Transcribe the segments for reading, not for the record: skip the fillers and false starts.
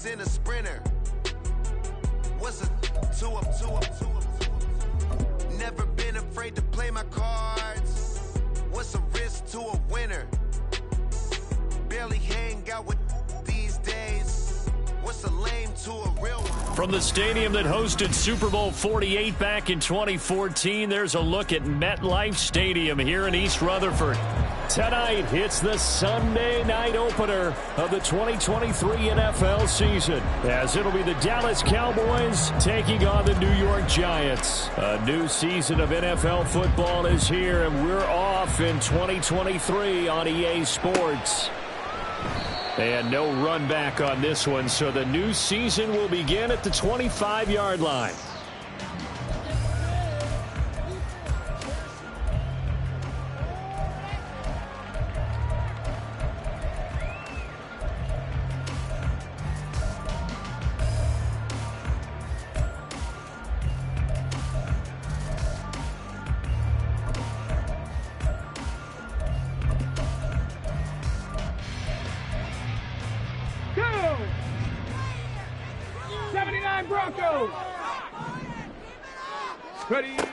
race in a sprinter. What's a 2-up? Never been afraid to play my cards. What's a risk to a winner? Barely hang out with these days. What's a lame to a real one? From the stadium that hosted Super Bowl 48 back in 2014, there's a look at MetLife Stadium here in East Rutherford. Tonight, it's the Sunday night opener of the 2023 NFL season, as it'll be the Dallas Cowboys taking on the New York Giants. A new season of NFL football is here, and we're off in 2023 on EA Sports. And no run back on this one, so the new season will begin at the 25-yard line.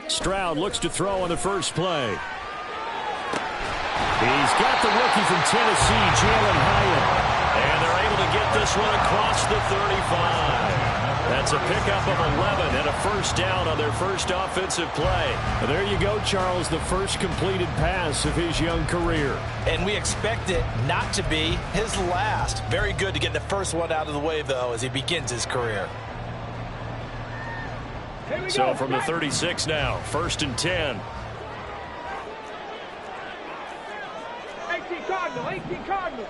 Stroud looks to throw on the first play. He's got the rookie from Tennessee, Jalen Hyatt. And they're able to get this one across the 35. That's a pickup of 11 and a first down on their first offensive play. There you go, Charles, the first completed pass of his young career. And we expect it not to be his last. Very good to get the first one out of the way, though, as he begins his career. So from the 36 now, 1st and 10. 18 Cardinals.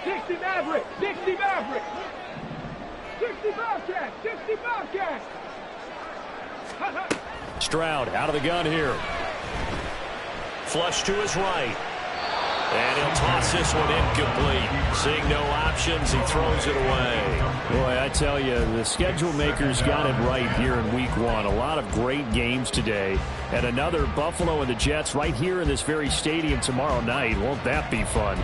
Dixie Maverick. 60 Bobcats. Stroud out of the gun here. Flush to his right. And he'll toss this one incomplete. Seeing no options, he throws it away. Boy, I tell you, the schedule makers got it right here in week one. A lot of great games today. And another Buffalo and the Jets right here in this very stadium tomorrow night. Won't that be fun?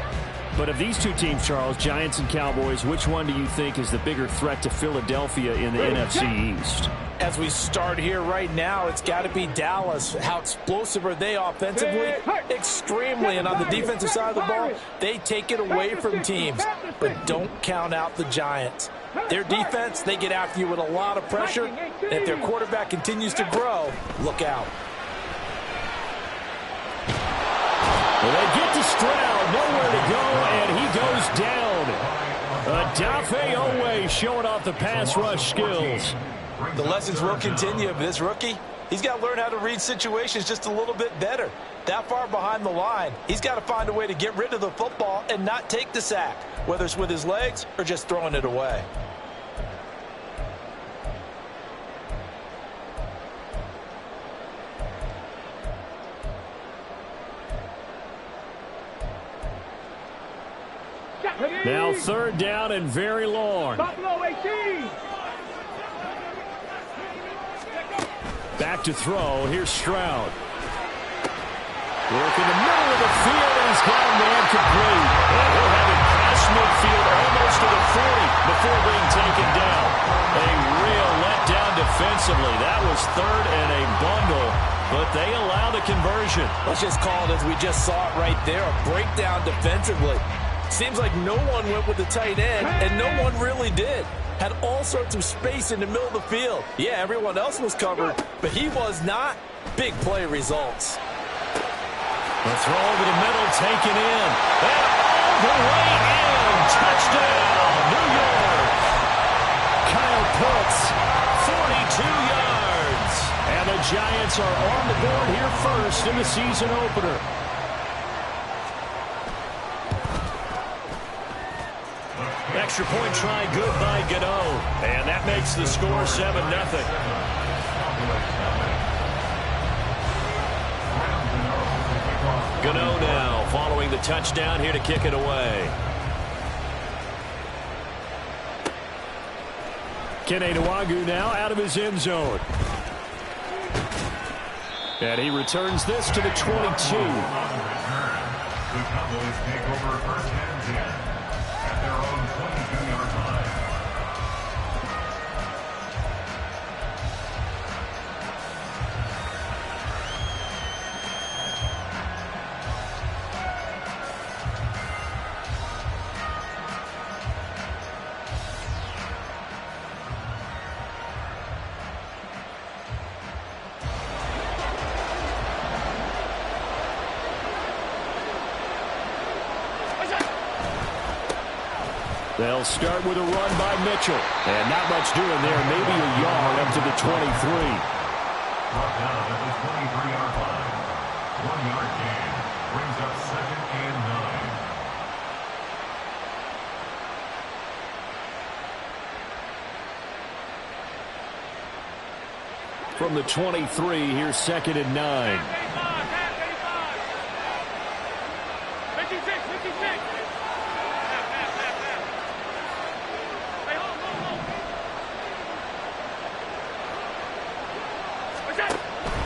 But of these two teams, Charles, Giants and Cowboys, which one do you think is the bigger threat to Philadelphia in the NFC East? As we start here right now, it's got to be Dallas. How explosive are they offensively? Extremely. And on the defensive side of the ball, they take it away from teams. But don't count out the Giants. Their defense, they get after you with a lot of pressure. And if their quarterback continues to grow, look out. Well, they get to Stroud, nowhere to go, and he goes down. Odafe Oweh showing off the pass rush skills. The lessons will continue of this rookie. He's got to learn how to read situations just a little bit better. That far behind the line, he's got to find a way to get rid of the football and not take the sack, whether it's with his legs or just throwing it away. Now 3rd down and very long. Buffalo 18. Back to throw. Here's Stroud. Work in the middle of the field, and he's got a man complete. And he'll have it past midfield almost to the 40 before being taken down. A real letdown defensively. That was 3rd and a bundle, but they allow the conversion. Let's just call it as we just saw it right there, a breakdown defensively. Seems like no one went with the tight end, and no one really did. Had all sorts of space in the middle of the field. Yeah, everyone else was covered, but he was not. Big play results. The throw over the middle, taken in. And all the way in. Touchdown, New York. Kyle Pitts, 42 yards. And the Giants are on the board here first in the season opener. Extra point try good by Gano. And that makes the score 7-0. Gano now following the touchdown here to kick it away. Kene Nwangwu now out of his end zone. And he returns this to the 22. The Cowboys take over first and 10 at their own 22-yard line. They'll start with a run by Mitchell. And not much doing there. Maybe a yard up to the 23. Brought down at the 23-yard line. 1-yard gain. Brings up 2nd and 9. From the 23, here's 2nd and 9. 56.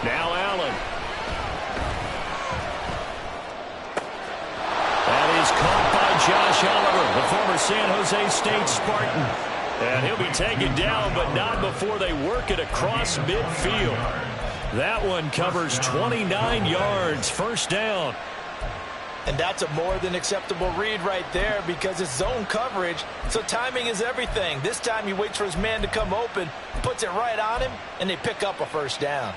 Now Allen. That is caught by Josh Oliver, the former San Jose State Spartan. And he'll be taken down, but not before they work it across midfield. That one covers 29 yards, first down. And that's a more than acceptable read right there because it's zone coverage, so timing is everything. This time he waits for his man to come open, puts it right on him, and they pick up a first down.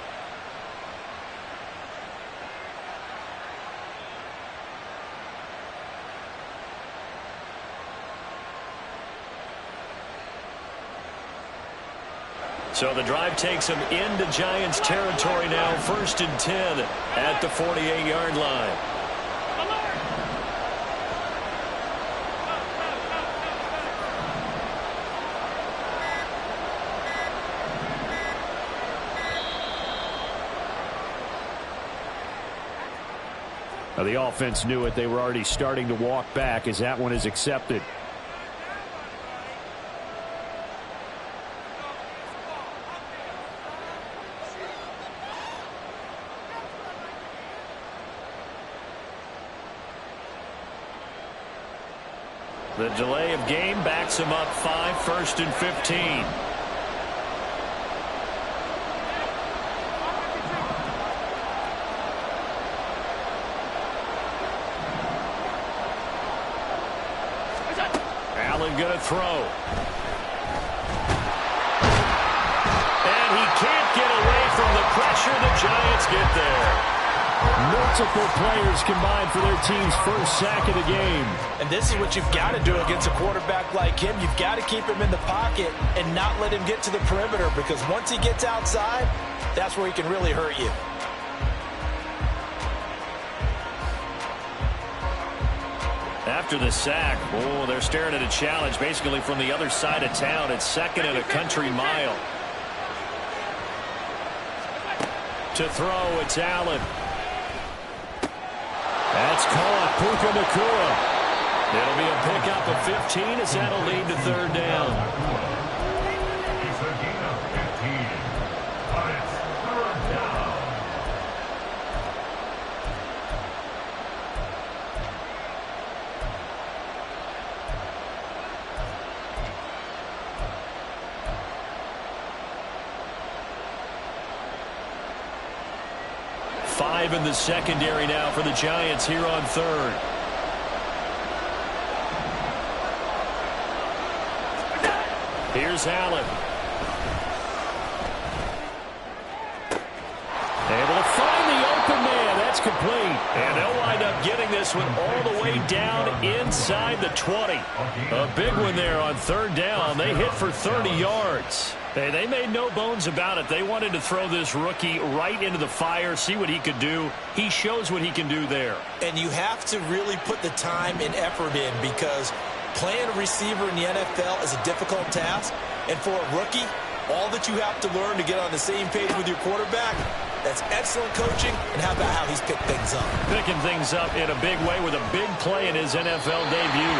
So the drive takes them into Giants territory now, 1st and 10 at the 48-yard line. Now the offense knew it. They were already starting to walk back as that one is accepted. The delay of game backs him up 5, 1st and 15. Allen going to throw. And he can't get away from the pressure. The Giants get there. Multiple players combined for their team's first sack of the game. And this is what you've got to do against a quarterback like him. You've got to keep him in the pocket and not let him get to the perimeter, because once he gets outside, that's where he can really hurt you. After the sack, oh, they're staring at a challenge basically from the other side of town. It's 2nd and a country mile. To throw, it's Allen. That's caught. Puka Nacua. It'll be a pickup of 15 as that'll lead to 3rd down. It's a gain of 15. But it's 3rd down. Five in the secondary now for the Giants here on 3rd. Here's Allen. Able to find the open man. That's complete. And they'll wind up getting this one all the way down inside the 20. A big one there on 3rd down. They hit for 30 yards. Hey, they made no bones about it. They wanted to throw this rookie right into the fire, see what he could do. He shows what he can do there. And you have to really put the time and effort in, because playing a receiver in the NFL is a difficult task. And for a rookie, all that you have to learn to get on the same page with your quarterback, That's excellent coaching, and how about how he's picked things up? Picking things up in a big way with a big play in his NFL debut.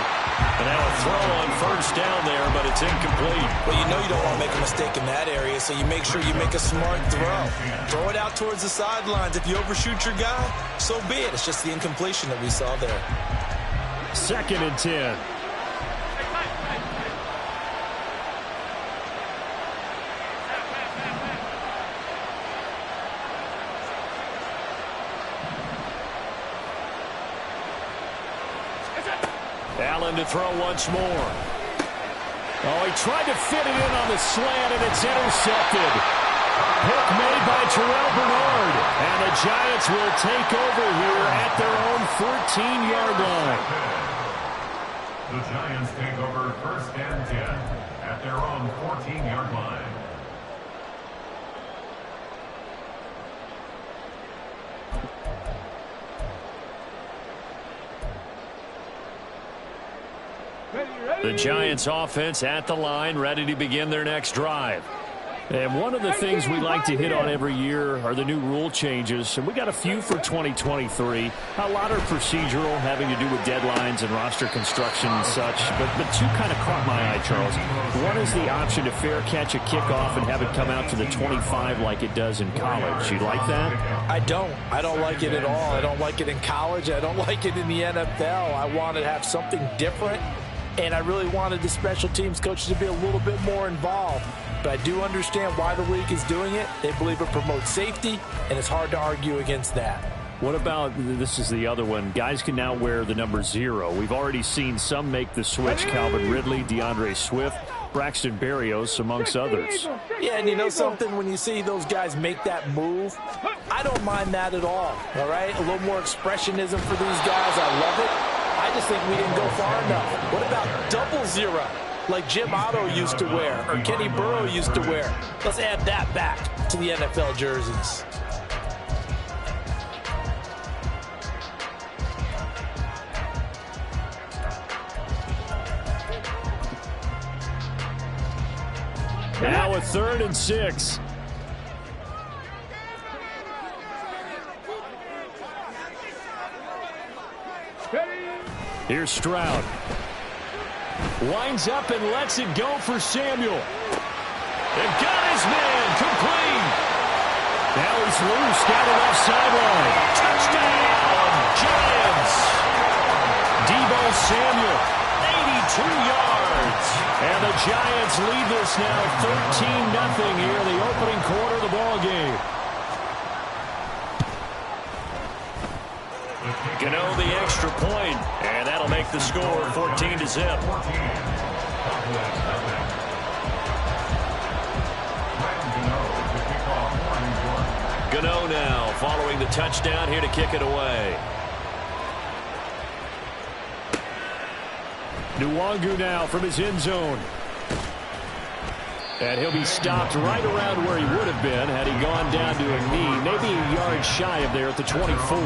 And now a throw on first down there, but it's incomplete. Well, you know you don't want to make a mistake in that area, so you make sure you make a smart throw. Throw it out towards the sidelines. If you overshoot your guy, so be it. It's just the incompletion that we saw there. 2nd and 10. Allen to throw once more. Oh, he tried to fit it in on the slant, and it's intercepted. Pick made by Terrell Bernard. And the Giants will take over here at their own 14-yard line. The Giants take over 1st and 10 at their own 14-yard line. The Giants offense at the line, ready to begin their next drive. And one of the things we like to hit on every year are the new rule changes. And we got a few for 2023. A lot are procedural, having to do with deadlines and roster construction and such. But two kind of caught my eye, Charles. One is the option to fair catch a kickoff and have it come out to the 25 like it does in college. You like that? I don't. I don't like it at all. I don't like it in college. I don't like it in the NFL. I want to have something different. And I really wanted the special teams coaches to be a little bit more involved. But I do understand why the league is doing it. They believe it promotes safety, and it's hard to argue against that. What about, this is the other one, guys can now wear the number 0. We've already seen some make the switch, Calvin Ridley, DeAndre Swift, Braxton Berrios, amongst others. Yeah, and you know something? When you see those guys make that move, I don't mind that at all right? A little more expressionism for these guys. I love it. I just think we didn't go far enough. What about double 0, like Jim Otto used to wear or Kenny Burrow used to wear? Let's add that back to the NFL jerseys. Now a 3rd and 6. Here's Stroud. Winds up and lets it go for Samuel. They've got his man complete. Now he's loose down the left sideline. Touchdown, Giants. Deebo Samuel, 82 yards. And the Giants lead this now 13-0 here in the opening quarter of the ball game. Gano the extra point, and that'll make the score 14-0. Gano now following the touchdown here to kick it away. Nwangu now from his end zone. And he'll be stopped right around where he would have been had he gone down to a knee, maybe a yard shy of there at the 24.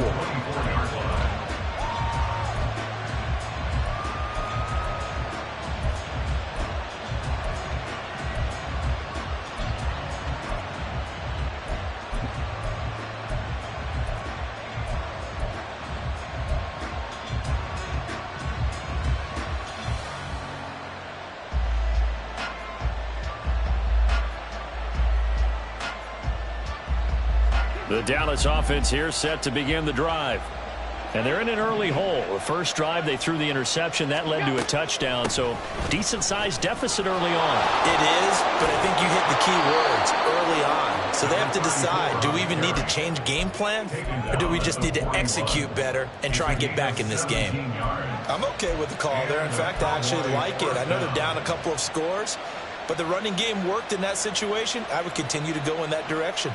The Dallas offense here set to begin the drive. And they're in an early hole. The first drive, they threw the interception. That led to a touchdown. So decent-sized deficit early on. It is, but I think you hit the key words, early on. So they have to decide, do we even need to change game plan? Or do we just need to execute better and try and get back in this game? I'm okay with the call there. In fact, I actually like it. I know they're down a couple of scores, but the running game worked in that situation. I would continue to go in that direction.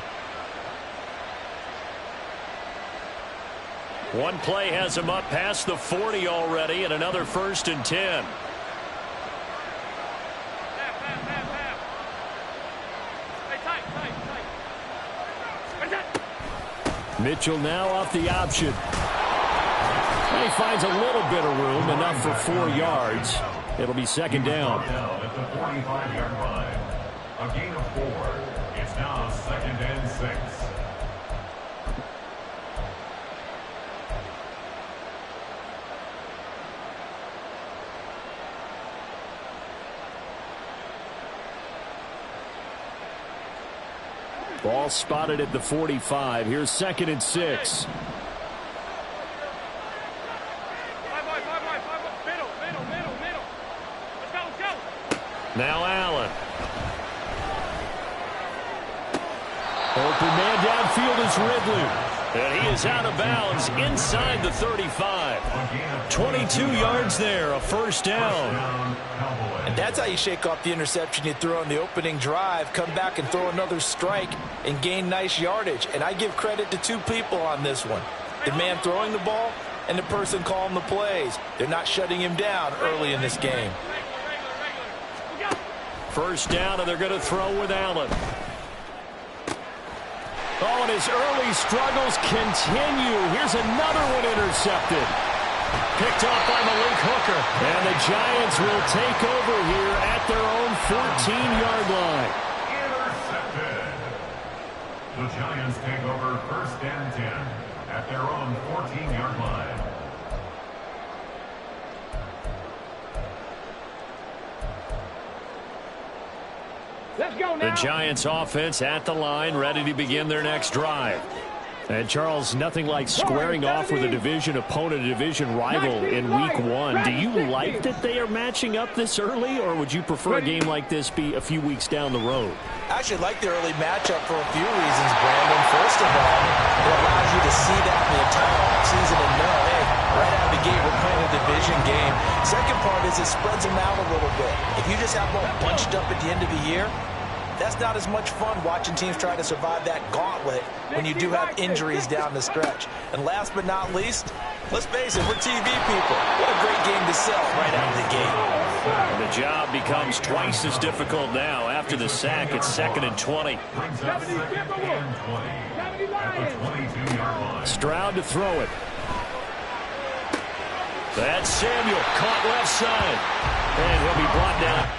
One play has him up past the 40 already, and another 1st and 10. Mitchell now off the option. And he finds a little bit of room, enough for 4 yards. It'll be 2nd down. At the 45-yard line. A gain of 4. It's now 2nd and 6. Ball spotted at the 45. Here's 2nd and 6. Now Allen. Open man downfield is Ridley. And he is out of bounds inside the 35. 22 yards there, a first down. And that's how you shake off the interception you threw on the opening drive, come back and throw another strike and gain nice yardage. And I give credit to two people on this one. The man throwing the ball and the person calling the plays. They're not shutting him down early in this game. First down, and they're going to throw with Allen. Oh, and his early struggles continue. Here's another one intercepted. Picked off by Malik Hooker. And the Giants will take over here at their own 14-yard line. Intercepted. The Giants take over 1st and 10 at their own 14-yard line. Let's go now. The Giants offense at the line, ready to begin their next drive. And Charles, nothing like squaring off with a division opponent, a division rival in week 1. Do you like that they are matching up this early, or would you prefer a game like this be a few weeks down the road? I actually like the early matchup for a few reasons, Brandon. First of all, it allows you to see that in the entire offseason and know, hey, right out of the gate, we're playing a division game. Second part is it spreads them out a little bit. If you just have them all bunched up at the end of the year, that's not as much fun watching teams try to survive that gauntlet when you do have injuries down the stretch. And last but not least, let's face it, we're TV people. What a great game to sell right out of the gate. The job becomes twice as difficult now. After the sack, it's 2nd and 20. Brings up 2nd and 20 at the 22-yard line. Stroud to throw it. That's Samuel, caught left side. And he'll be brought down.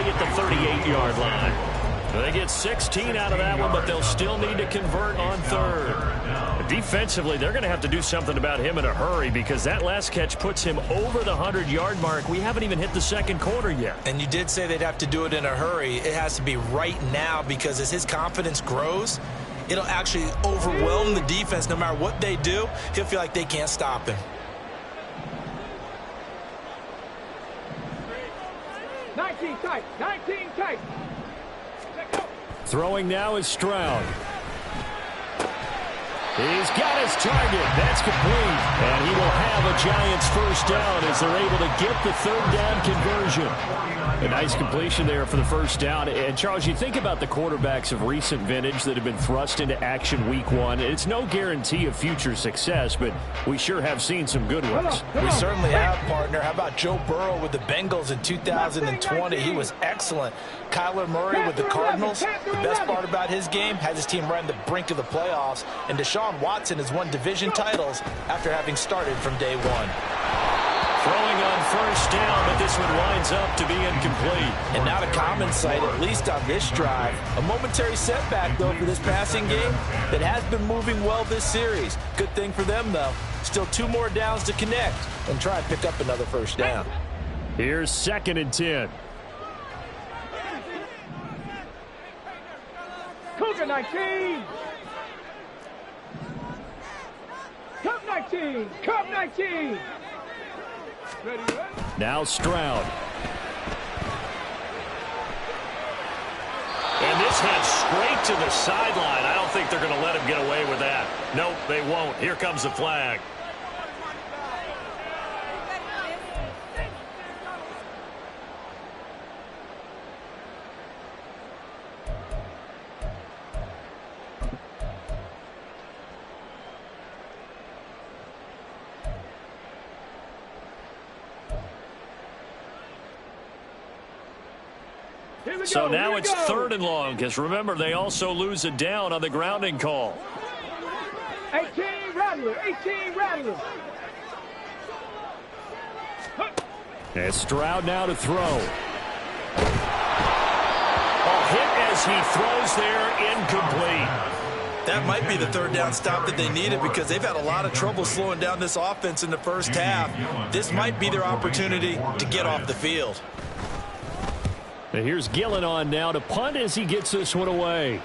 At the 38-yard line. They get 16 out of that one, but they'll still need to convert on 3rd. Defensively, they're going to have to do something about him in a hurry because that last catch puts him over the 100-yard mark. We haven't even hit the 2nd quarter yet. And you did say they'd have to do it in a hurry. It has to be right now because as his confidence grows, it'll actually overwhelm the defense. No matter what they do, he'll feel like they can't stop him. 19 tight. 19 tight. Throwing now is Stroud. He's got his target. That's complete. And he will have a Giants first down as they're able to get the 3rd down conversion. A nice completion there for the first down. And, Charles, you think about the quarterbacks of recent vintage that have been thrust into action week 1. It's no guarantee of future success, but we sure have seen some good ones. We certainly have, partner. How about Joe Burrow with the Bengals in 2020? He was excellent. Kyler Murray with the Cardinals. The best part about his game has his team right on the brink of the playoffs. And Deshaun Watson has won division titles after having started from day 1. Throwing on first down, but this one winds up to be incomplete. And not a common sight, at least on this drive. A momentary setback, though, for this passing game that has been moving well this series. Good thing for them, though. Still 2 more downs to connect and try and pick up another first down. Here's 2nd and 10. Cougar 19. Cup 19. Cup 19. Ready, ready? Now Stroud. And this heads straight to the sideline. I don't think they're going to let him get away with that. Nope, they won't. Here comes the flag. So now it's 3rd and long, because remember, they also lose it down on the grounding call. 18 Rattler, 18 Rattler. And Stroud now to throw. Hit as he throws there, incomplete. That might be the 3rd down stop that they needed, because they've had a lot of trouble slowing down this offense in the first half. This might be their opportunity to get off the field. And here's Gillen on now to punt as he gets this one away.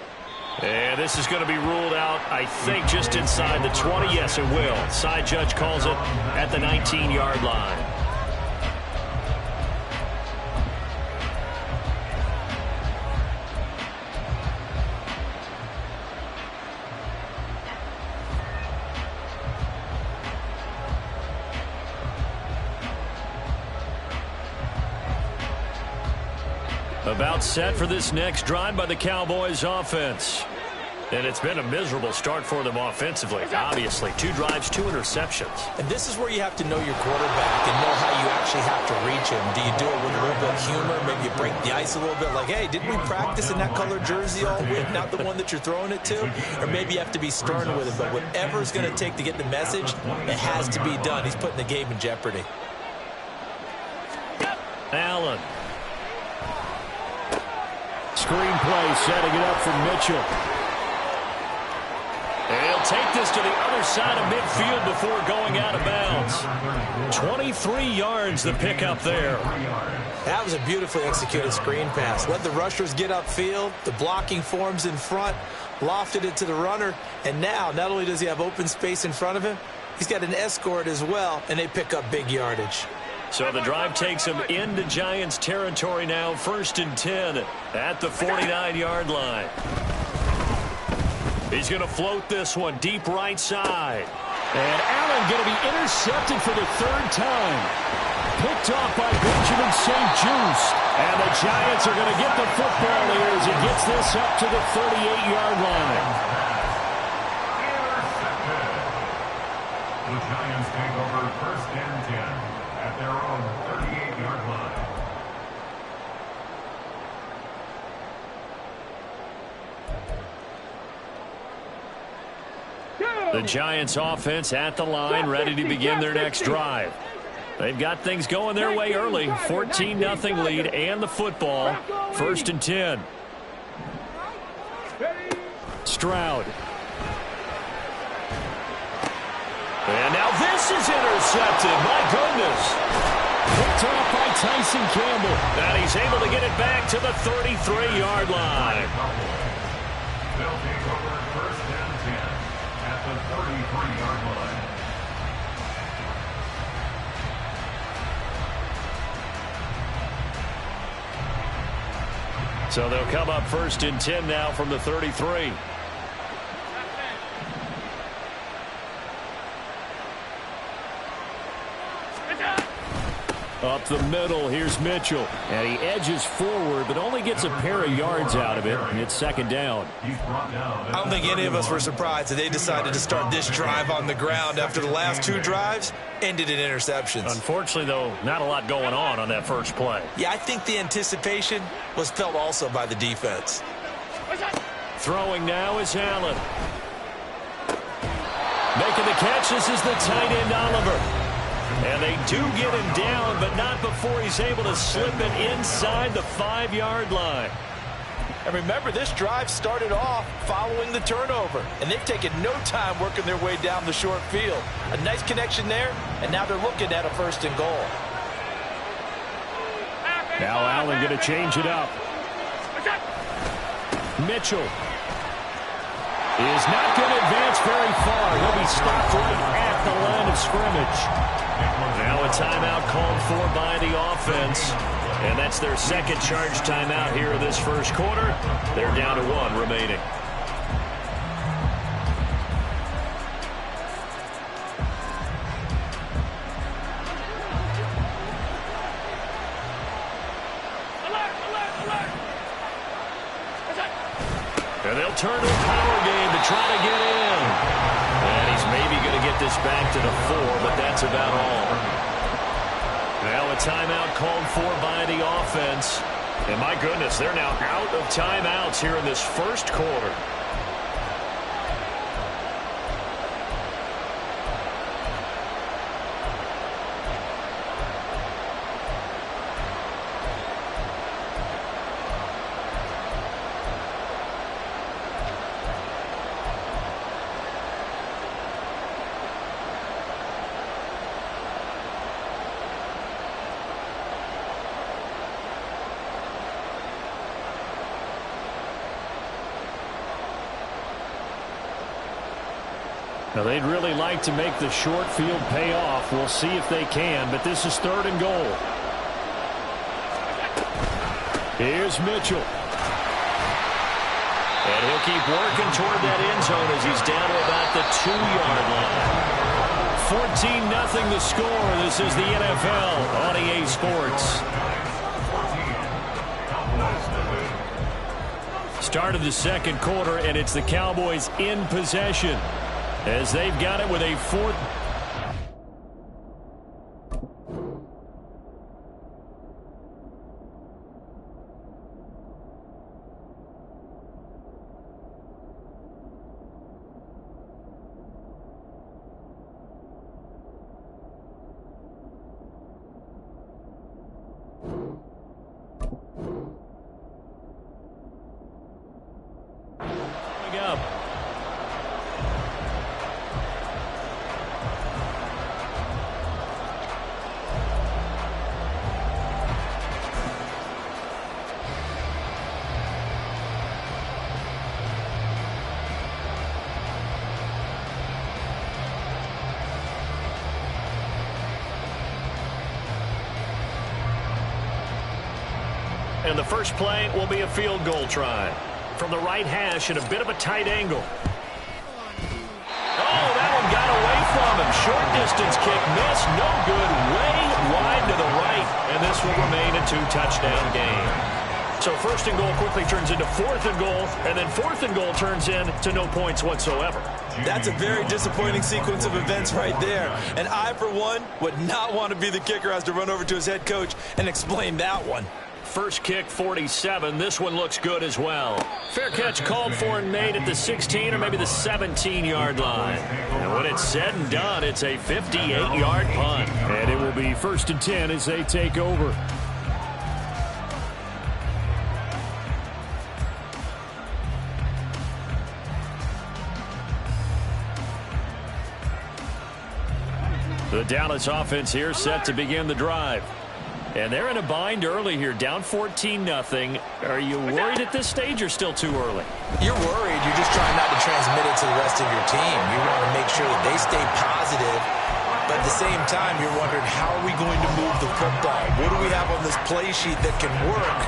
And this is going to be ruled out, I think, just inside the 20. Yes, it will. Side judge calls it at the 19-yard line. About set for this next drive by the Cowboys offense. And it's been a miserable start for them offensively. Obviously, 2 drives, 2 interceptions. And this is where you have to know your quarterback and know how you actually have to reach him. Do you do it with a little bit of humor? Maybe you break the ice a little bit, like, hey, didn't we practice in that colored jersey all week, not the one that you're throwing it to? Or maybe you have to be stern with him. But whatever it's going to take to get the message, it has to be done. He's putting the game in jeopardy. Allen. Screen play, setting it up for Mitchell. And he'll take this to the other side of midfield before going out of bounds. 23 yards the pickup there. That was a beautifully executed screen pass. Let the rushers get upfield. The blocking forms in front. Lofted it to the runner. And now, not only does he have open space in front of him, he's got an escort as well, and they pick up big yardage. So the drive takes him into Giants territory now. 1st and 10 at the 49-yard line. He's going to float this one deep right side. And Allen going to be intercepted for the 3rd time. Picked off by Benjamin St-Juste. And the Giants are going to get the football here as he gets this up to the 38-yard line. The Giants take over 1st and 10. At their own 38-yard line. The Giants offense at the line, ready to begin their next drive. They've got things going their way early. 14-0 lead and the football. 1st and 10. Stroud. And now this is intercepted. My goodness. Picked off by Tyson Campbell. And he's able to get it back to the 33-yard line. They'll take over 1st and 10 at the 33-yard line. So they'll come up 1st and 10 now from the 33. Up the middle, here's Mitchell. And he edges forward, but only gets a pair of yards out of it, and it's 2nd down. I don't think any of us were surprised that they decided to start this drive on the ground after the last 2 drives ended in interceptions. Unfortunately, though, not a lot going on that first play. Yeah, I think the anticipation was felt also by the defense. Throwing now is Allen. Making the catch, this is the tight end Oliver. And they do get him down, but not before he's able to slip it inside the 5-yard line. And remember, this drive started off following the turnover, and they've taken no time working their way down the short field. A nice connection there, and now they're looking at a 1st and goal. Now Allen going to change it up. Mitchell is not going to advance very far. He'll be stopped right at the line of scrimmage. Now a timeout called for by the offense. And that's their 2nd charge timeout here in this 1st quarter. They're down to 1 remaining. And they'll turn to a power game to try to get in. And he's maybe going to get this back to the 4, but that's about all. Now a timeout called for by the offense. And my goodness, they're now out of timeouts here in this first quarter. Now, they'd really like to make the short field pay off. We'll see if they can, but this is 3rd and goal. Here's Mitchell. And he'll keep working toward that end zone as he's down to about the 2-yard line. 14-0 the score. This is the NFL on EA Sports. Start of the second quarter, and it's the Cowboys in possession, as they've got it with a 4th. Coming up. And the first play will be a field goal try from the right hash at a bit of a tight angle. Oh, that one got away from him. Short distance kick missed. No good. Way wide to the right. And this will remain a 2-touchdown game. So 1st and goal quickly turns into 4th and goal. And then 4th and goal turns into no points whatsoever. That's a very disappointing sequence of events right there. And I, for one, would not want to be the kicker who has to run over to his head coach and explain that one. First kick, 47. This one looks good as well. Fair catch called for and made at the 16 or maybe the 17-yard line. And when it's said and done, it's a 58-yard punt. And it will be 1st and 10 as they take over. The Dallas offense here set to begin the drive. And they're in a bind early here, down 14-0. Are you worried at this stage or still too early? You're worried. You're just trying not to transmit it to the rest of your team. You want to make sure that they stay positive. But at the same time, you're wondering, how are we going to move the football? What do we have on this play sheet that can work?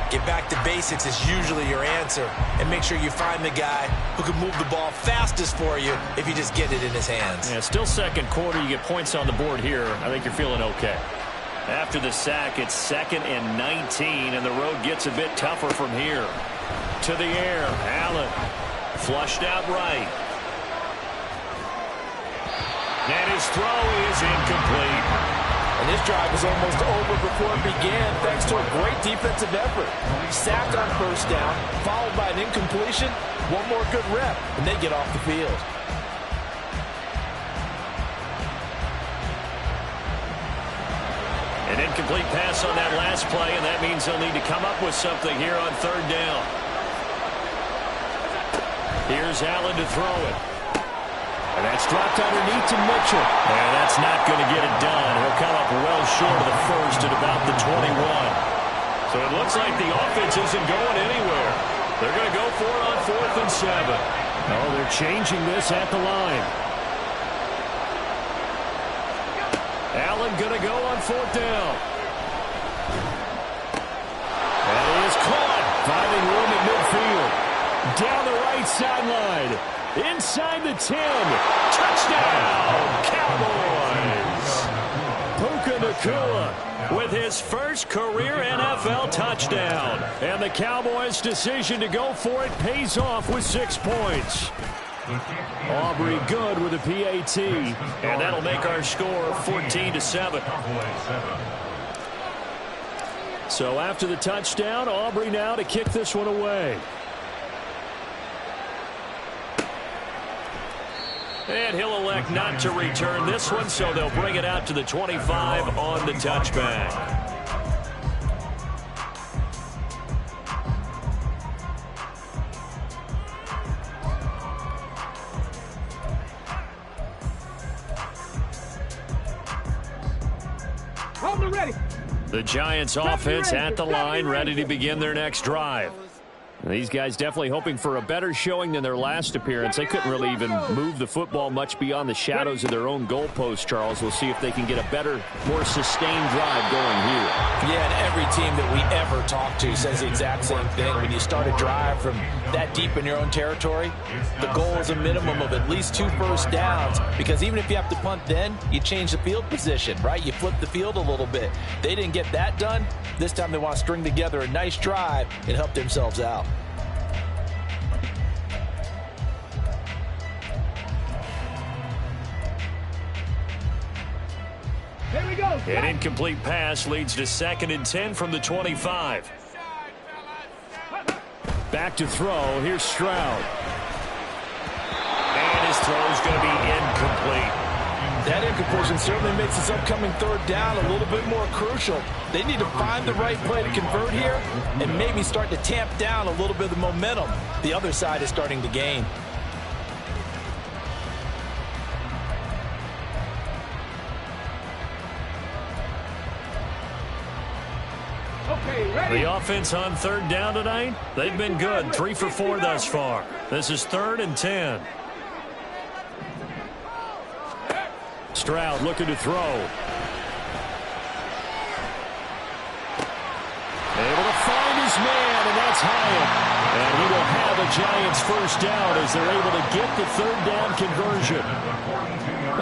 Get back to basics is usually your answer. And make sure you find the guy who can move the ball fastest for you if you just get it in his hands. Yeah, still second quarter. You get points on the board here. I think you're feeling okay. After the sack, it's 2nd and 19, and the road gets a bit tougher from here. To the air, Allen. Flushed out right. And his throw is incomplete. And this drive was almost over before it began, thanks to a great defensive effort. Sacked on 1st down, followed by an incompletion. One more good rep, and they get off the field. An incomplete pass on that last play, and that means they'll need to come up with something here on 3rd down. Here's Allen to throw it. And that's dropped underneath to Mitchell. And that's not going to get it done. He'll come up well short of the 1st at about the 21. So it looks like the offense isn't going anywhere. They're going to go for it on 4th and 7. Oh, they're changing this at the line. Allen going to go on 4th down. And he is caught, finding room at midfield. Down the right sideline. Inside the 10. Touchdown, Cowboys. Puka Nacua with his first career NFL touchdown. And the Cowboys' decision to go for it pays off with 6 points. Aubrey good with a PAT, and that'll make our score 14-7. So after the touchdown, Aubrey now to kick this one away. And he'll elect not to return this one, so they'll bring it out to the 25 on the touchback. The Giants offense at the line, ready to begin their next drive. These guys definitely hoping for a better showing than their last appearance. They couldn't really even move the football much beyond the shadows of their own goalpost, Charles. We'll see if they can get a better, more sustained drive going here. Yeah, and every team that we ever talk to says the exact same thing. When you start a drive from that deep in your own territory, the goal is a minimum of at least 2 first downs, because even if you have to punt then, you change the field position, right? You flip the field a little bit. They didn't get that done. This time they want to string together a nice drive and help themselves out. An incomplete pass leads to 2nd and 10 from the 25. Back to throw. Here's Stroud. And his throw is going to be incomplete. That incompletion certainly makes this upcoming 3rd down a little bit more crucial. They need to find the right play to convert here and maybe start to tamp down a little bit of the momentum the other side is starting to gain. The offense on 3rd down tonight, they've been good. 3 for 4 thus far. This is 3rd and 10. Stroud looking to throw. Able to find his man, and that's Hyatt. And he will have a Giants 1st down as they're able to get the 3rd down conversion.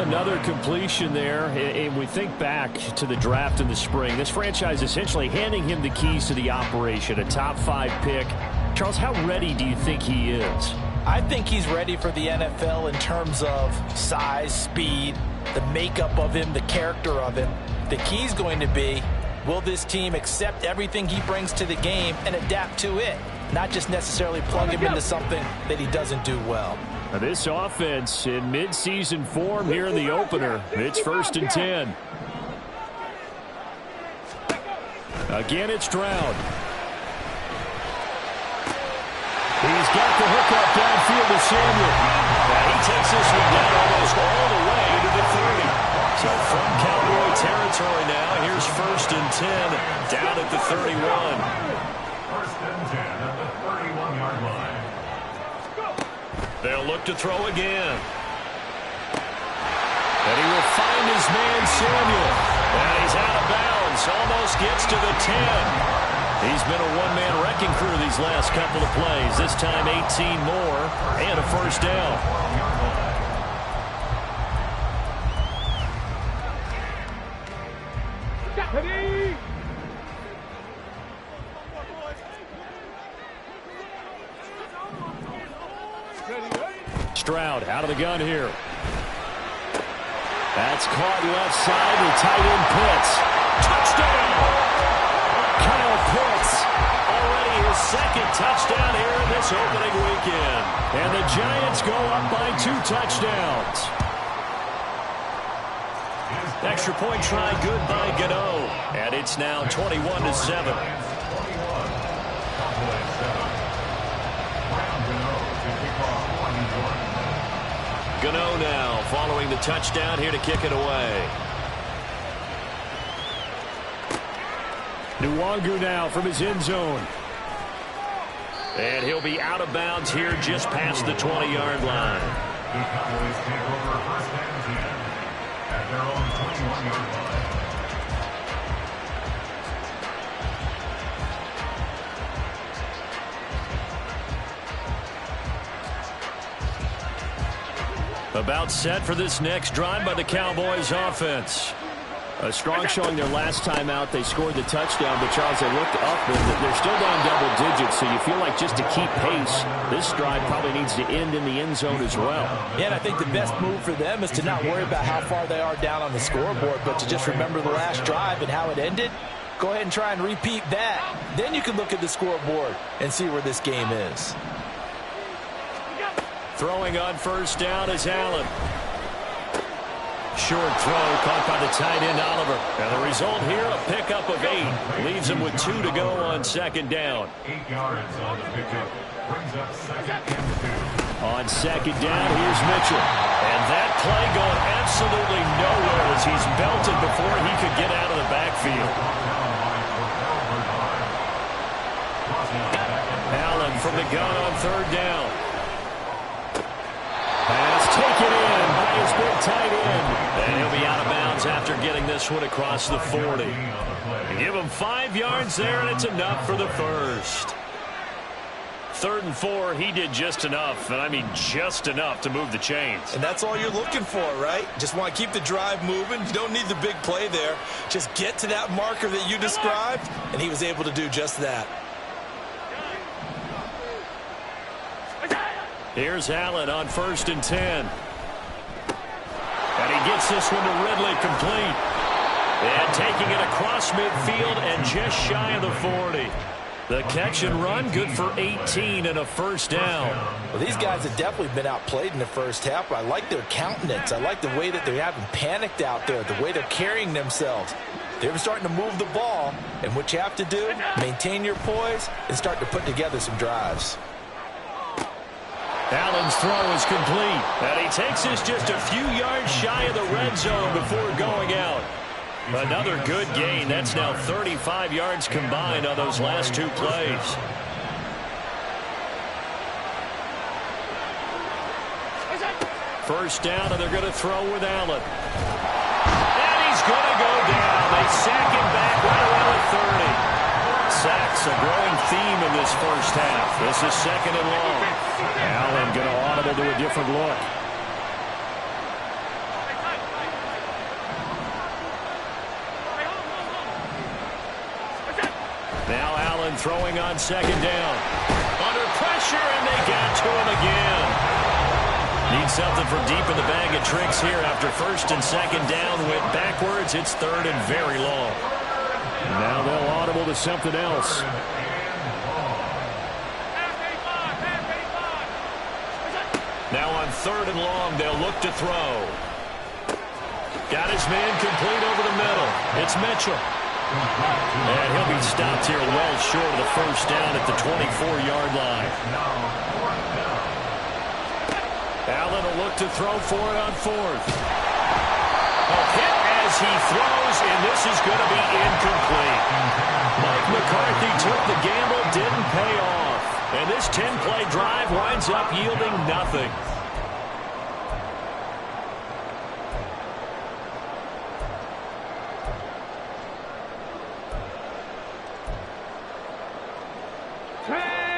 Another completion there, and we think back to the draft in the spring. This franchise essentially handing him the keys to the operation, a top 5 pick. Charles, how ready do you think he is? I think he's ready for the NFL in terms of size, speed, the makeup of him, the character of him. The key's going to be, will this team accept everything he brings to the game and adapt to it, not just necessarily plug him into something that he doesn't do well. Now this offense in midseason form here in the opener. It's 1st and 10. Again, it's Stroud. He's got the hook up downfield to Samuel. And he takes this one down almost all the way to the 30. So from Cowboy territory now, here's 1st and 10 down at the 31. 1st and 10 at the 31-yard line. They'll look to throw again. And he will find his man, Samuel. And he's out of bounds. Almost gets to the 10. He's been a one-man wrecking crew these last couple of plays. This time 18 more and a 1st down. Stroud out of the gun here. That's caught left side to tight end Pitts. Touchdown! Kyle Pitts, already his 2nd touchdown here in this opening weekend. And the Giants go up by 2 touchdowns. Extra point try good by Gano. And it's now 21-7. Gano now following the touchdown here to kick it away. Nwangu now from his end zone. And he'll be out of bounds here just past the 20-yard line. The Cowboys take over 1st and 10 at their own 21-yard line. About set for this next drive by the Cowboys offense. A strong showing their last time out. They scored the touchdown, but Charles, they looked up and they're still down double digits, so you feel like just to keep pace, this drive probably needs to end in the end zone as well. Yeah, and I think the best move for them is to not worry about how far they are down on the scoreboard, but to just remember the last drive and how it ended. Go ahead and try and repeat that. Then you can look at the scoreboard and see where this game is. Throwing on first down is Allen. Short throw caught by the tight end Oliver. And the result here, a pickup of 8. Leaves him with 2 to go on second down. 8 yards on the pickup. Brings up second and 2. On second down, here's Mitchell. And that play going absolutely nowhere as he's belted before he could get out of the backfield. Allen from the gun on third down. Pass taken in by his big tight end. And he'll be out of bounds after getting this one across the 40. Give him 5 yards there, and it's enough for the first. 3rd and 4, he did just enough, and I mean just enough to move the chains. And that's all you're looking for, right? Just want to keep the drive moving. You don't need the big play there. Just get to that marker that you described, and he was able to do just that. Here's Allen on 1st and 10. And he gets this one to Ridley complete. And taking it across midfield and just shy of the 40. The catch and run, good for 18 and a first down. Well, these guys have definitely been outplayed in the first half, but I like their countenance. I like the way that they haven't panicked out there, the way they're carrying themselves. They're starting to move the ball, and what you have to do, maintain your poise and start to put together some drives. Allen's throw is complete, and he takes this just a few yards shy of the red zone before going out. Another good gain. That's now 35 yards combined on those last 2 plays. First down, and they're going to throw with Allen. And he's going to go down. They sack him back right around the 30. Sacks a growing theme in this first half. This is 2nd and long. Allen going to audible to a different look. Now Allen throwing on 2nd down. Under pressure, and they got to him again. Need something from deep in the bag of tricks here after 1st and 2nd down. Went backwards. It's 3rd and very long. Now they'll audible to something else. Now on 3rd and long, they'll look to throw. Got his man complete over the middle. It's Mitchell. And he'll be stopped here well short of the first down at the 24-yard line. Allen will look to throw for it on 4th. A hit as he throws, and this is going to be incomplete. Mike McCarthy took the gamble, didn't pay off. And this 10-play drive winds up yielding nothing.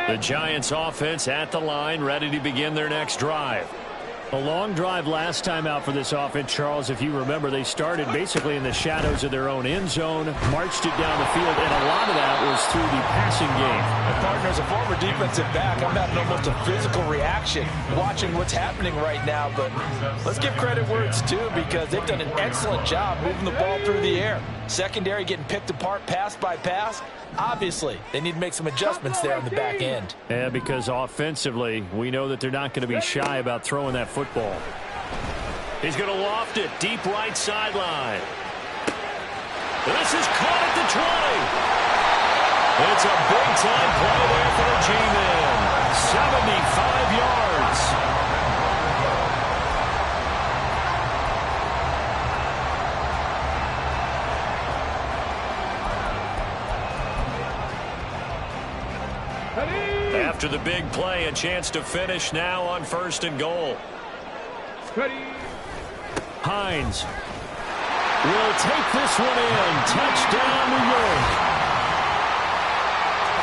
The Giants offense at the line, ready to begin their next drive. A long drive last time out for this offense, Charles. If you remember, they started basically in the shadows of their own end zone, marched it down the field, and a lot of that was through the passing game. And partner, as a former defensive back, I'm having almost a physical reaction watching what's happening right now. But let's give credit where it's due, because they've done an excellent job moving the ball through the air. Secondary getting picked apart pass by pass. Obviously, they need to make some adjustments there on the back end. Yeah, because offensively, we know that they're not going to be shy about throwing that football. He's going to loft it deep right sideline. This is caught at the 20. It's a big-time play there for the G-Men. 75 yards. After the big play, a chance to finish now on 1st and goal. Hines will take this one in. Touchdown, New York.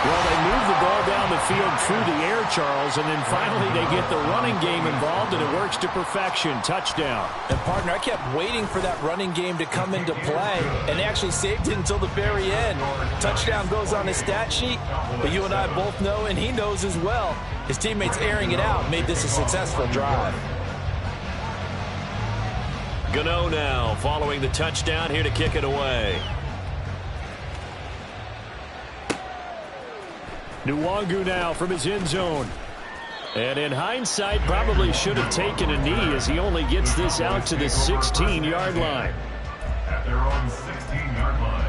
Well, they move the ball down the field through the air, Charles, and then finally they get the running game involved, and it works to perfection. Touchdown. And, partner, I kept waiting for that running game to come into play, and they actually saved it until the very end. Touchdown goes on his stat sheet, but you and I both know, and he knows as well, his teammates airing it out made this a successful drive. Gano now following the touchdown here to kick it away. Nwangu now from his end zone. And in hindsight, probably should have taken a knee as he only gets this out to the 16-yard line. At their own 16-yard line.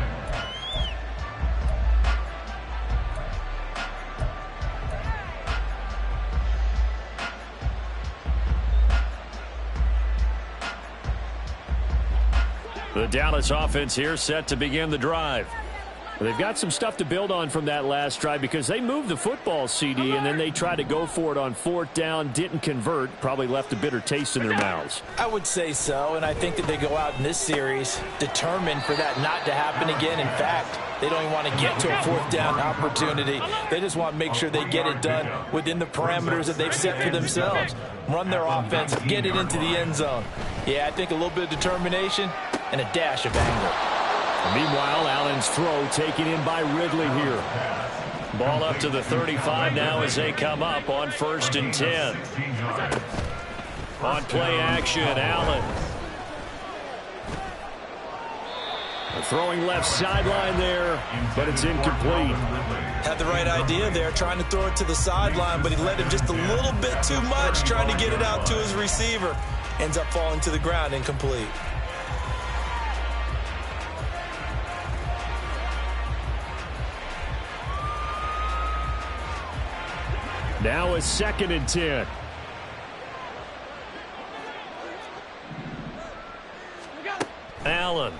The Dallas offense here set to begin the drive. They've got some stuff to build on from that last drive because they moved the football, CD, and then they tried to go for it on 4th down, didn't convert, probably left a bitter taste in their mouths. I would say so, and I think that they go out in this series determined for that not to happen again. In fact, they don't even want to get to a 4th down opportunity. They just want to make sure they get it done within the parameters that they've set for themselves. Run their offense, get it into the end zone. Yeah, I think a little bit of determination and a dash of anger. Meanwhile, Allen's throw taken in by Ridley here. Ball up to the 35 now as they come up on 1st and 10. On play action, Allen. Throwing left sideline there, but it's incomplete. Had the right idea there, trying to throw it to the sideline, but he led him just a little bit too much, trying to get it out to his receiver. Ends up falling to the ground, incomplete. Now a 2nd and 10. Allen.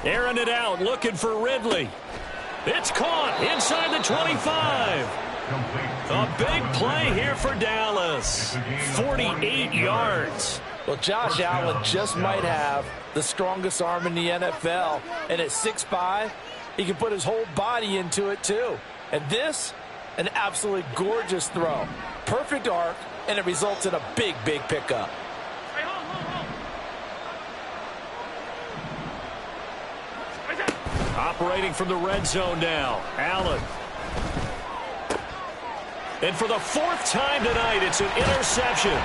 Airing it out, looking for Ridley. It's caught inside the 25. A big play here for Dallas. 48 yards. Well, Josh Allen just might have the strongest arm in the NFL. And at 6'5", he can put his whole body into it, too. And this, an absolutely gorgeous throw. Perfect arc, and it results in a big, big pickup. Operating from the red zone now, Allen. And for the 4th time tonight, it's an interception.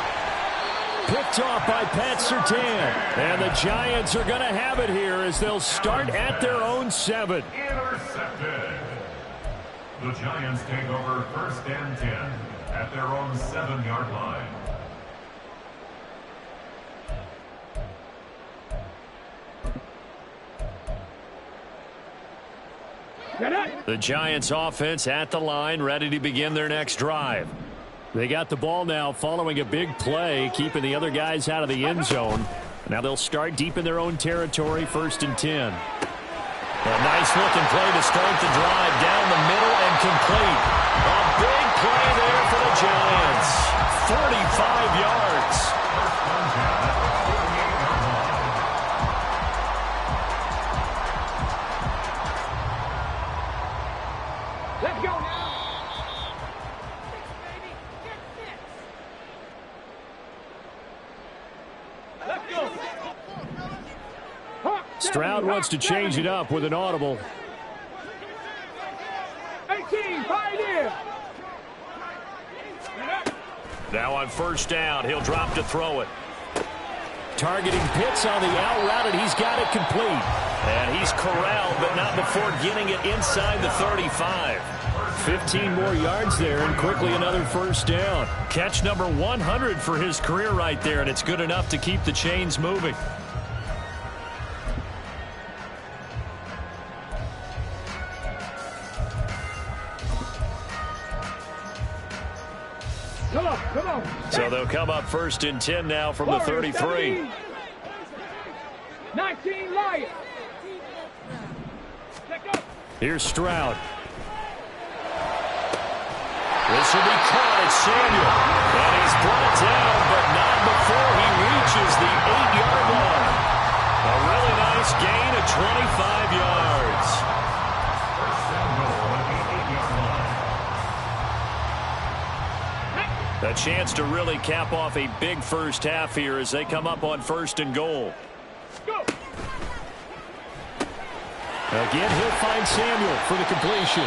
Picked off by Pat Surtain. And the Giants are going to have it here as they'll start at their own 7. Intercepted. The Giants take over 1st and 10 at their own 7-yard line. The Giants offense at the line, ready to begin their next drive. They got the ball now following a big play, keeping the other guys out of the end zone. Now they'll start deep in their own territory, 1st and 10. A nice-looking play to start the drive down the middle and complete. A big play there for the Giants. 45 yards. Let's go now. Let's go. Stroud wants to change it up with an audible. 18, pioneer. Now on 1st down, he'll drop to throw it. Targeting Pitts on the out route, and he's got it complete. And he's corralled, but not before getting it inside the 35. 15 more yards there, and quickly another 1st down. Catch number 100 for his career right there, and it's good enough to keep the chains moving. Come on. So they'll come up 1st and 10 now from the 33. 19 Lions. Here's Stroud. This will be caught at Samuel. And he's brought down, but not before he reaches the 8-yard line. A really nice gain of 25 yards. A chance to really cap off a big 1st half here as they come up on 1st and goal. Again, he'll find Samuel for the completion.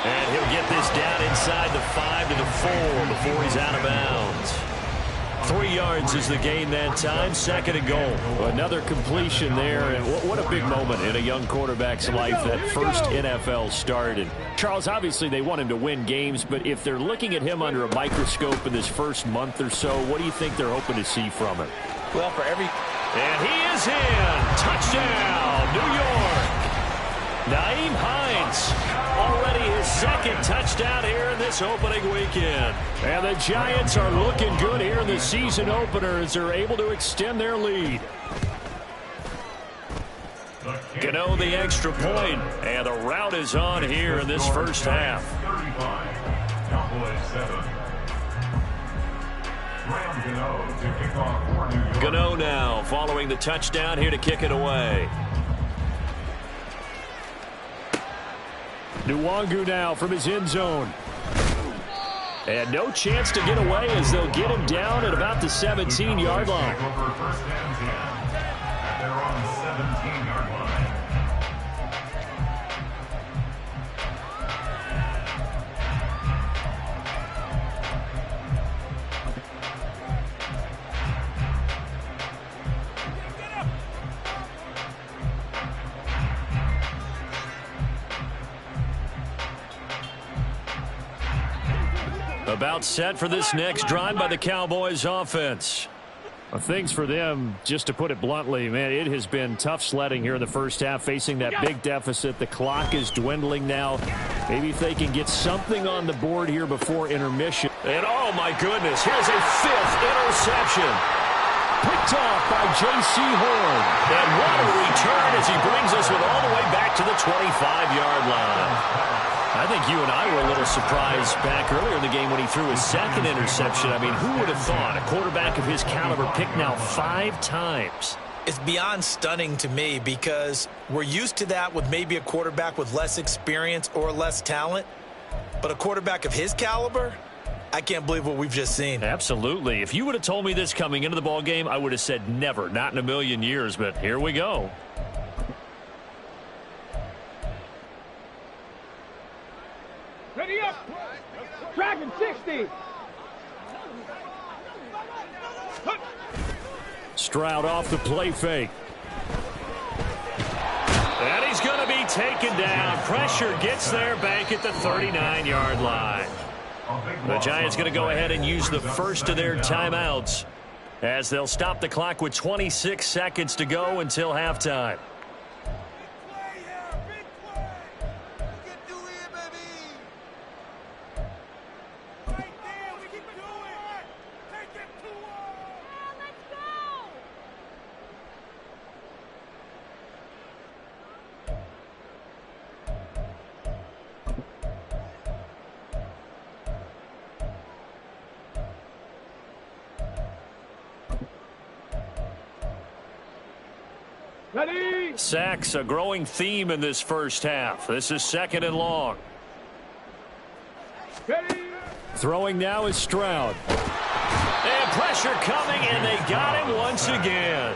And he'll get this down inside the 5 to the 4 before he's out of bounds. 3 yards is the gain that time. 2nd and goal. Another completion there. And what a big moment in a young quarterback's life, that first NFL start. And Charles, obviously they want him to win games, but if they're looking at him under a microscope in this first month or so, what do you think they're hoping to see from him? Well, for every... And he is in. Touchdown, New York. Nyheim Hines, already his 2nd touchdown here in this opening weekend. And the Giants are looking good here in the season opener as they're able to extend their lead. Gano the extra point, and the route is on here in this first half. 35, Cowboys 7. Graham Gano to kick off for New York. Gano now following the touchdown here to kick it away. Nwangu now from his end zone. And no chance to get away as they'll get him down at about the 17-yard line. First and 10 at their own 17-yard line. About set for this next drive by the Cowboys offense. Well, things for them, just to put it bluntly, man, it has been tough sledding here in the first half, facing that big deficit. The clock is dwindling now. Maybe if they can get something on the board here before intermission. And oh my goodness, here's a 5th interception. Picked off by J.C. Horn. And what a return as he brings us with all the way back to the 25-yard line. I think you and I were a little surprised back earlier in the game when he threw his 2nd interception. I mean, who would have thought a quarterback of his caliber picked now 5 times? It's beyond stunning to me because we're used to that with maybe a quarterback with less experience or less talent. But a quarterback of his caliber, I can't believe what we've just seen. Absolutely. If you would have told me this coming into the ball game, I would have said never, not in a million years. But here we go. Ready up. Dragon 60. Stroud off the play fake. And he's going to be taken down. Pressure gets there back at the 39-yard line. The Giants going to go ahead and use the first of their timeouts as they'll stop the clock with 26 seconds to go until halftime. Ready. Sacks, a growing theme in this first half. This is 2nd and long. Ready. Throwing now is Stroud. And pressure coming, and they got him once again.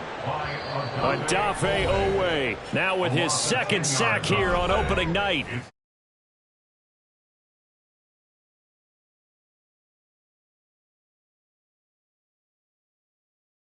Odafe Oweh now with his 2nd sack here on opening night.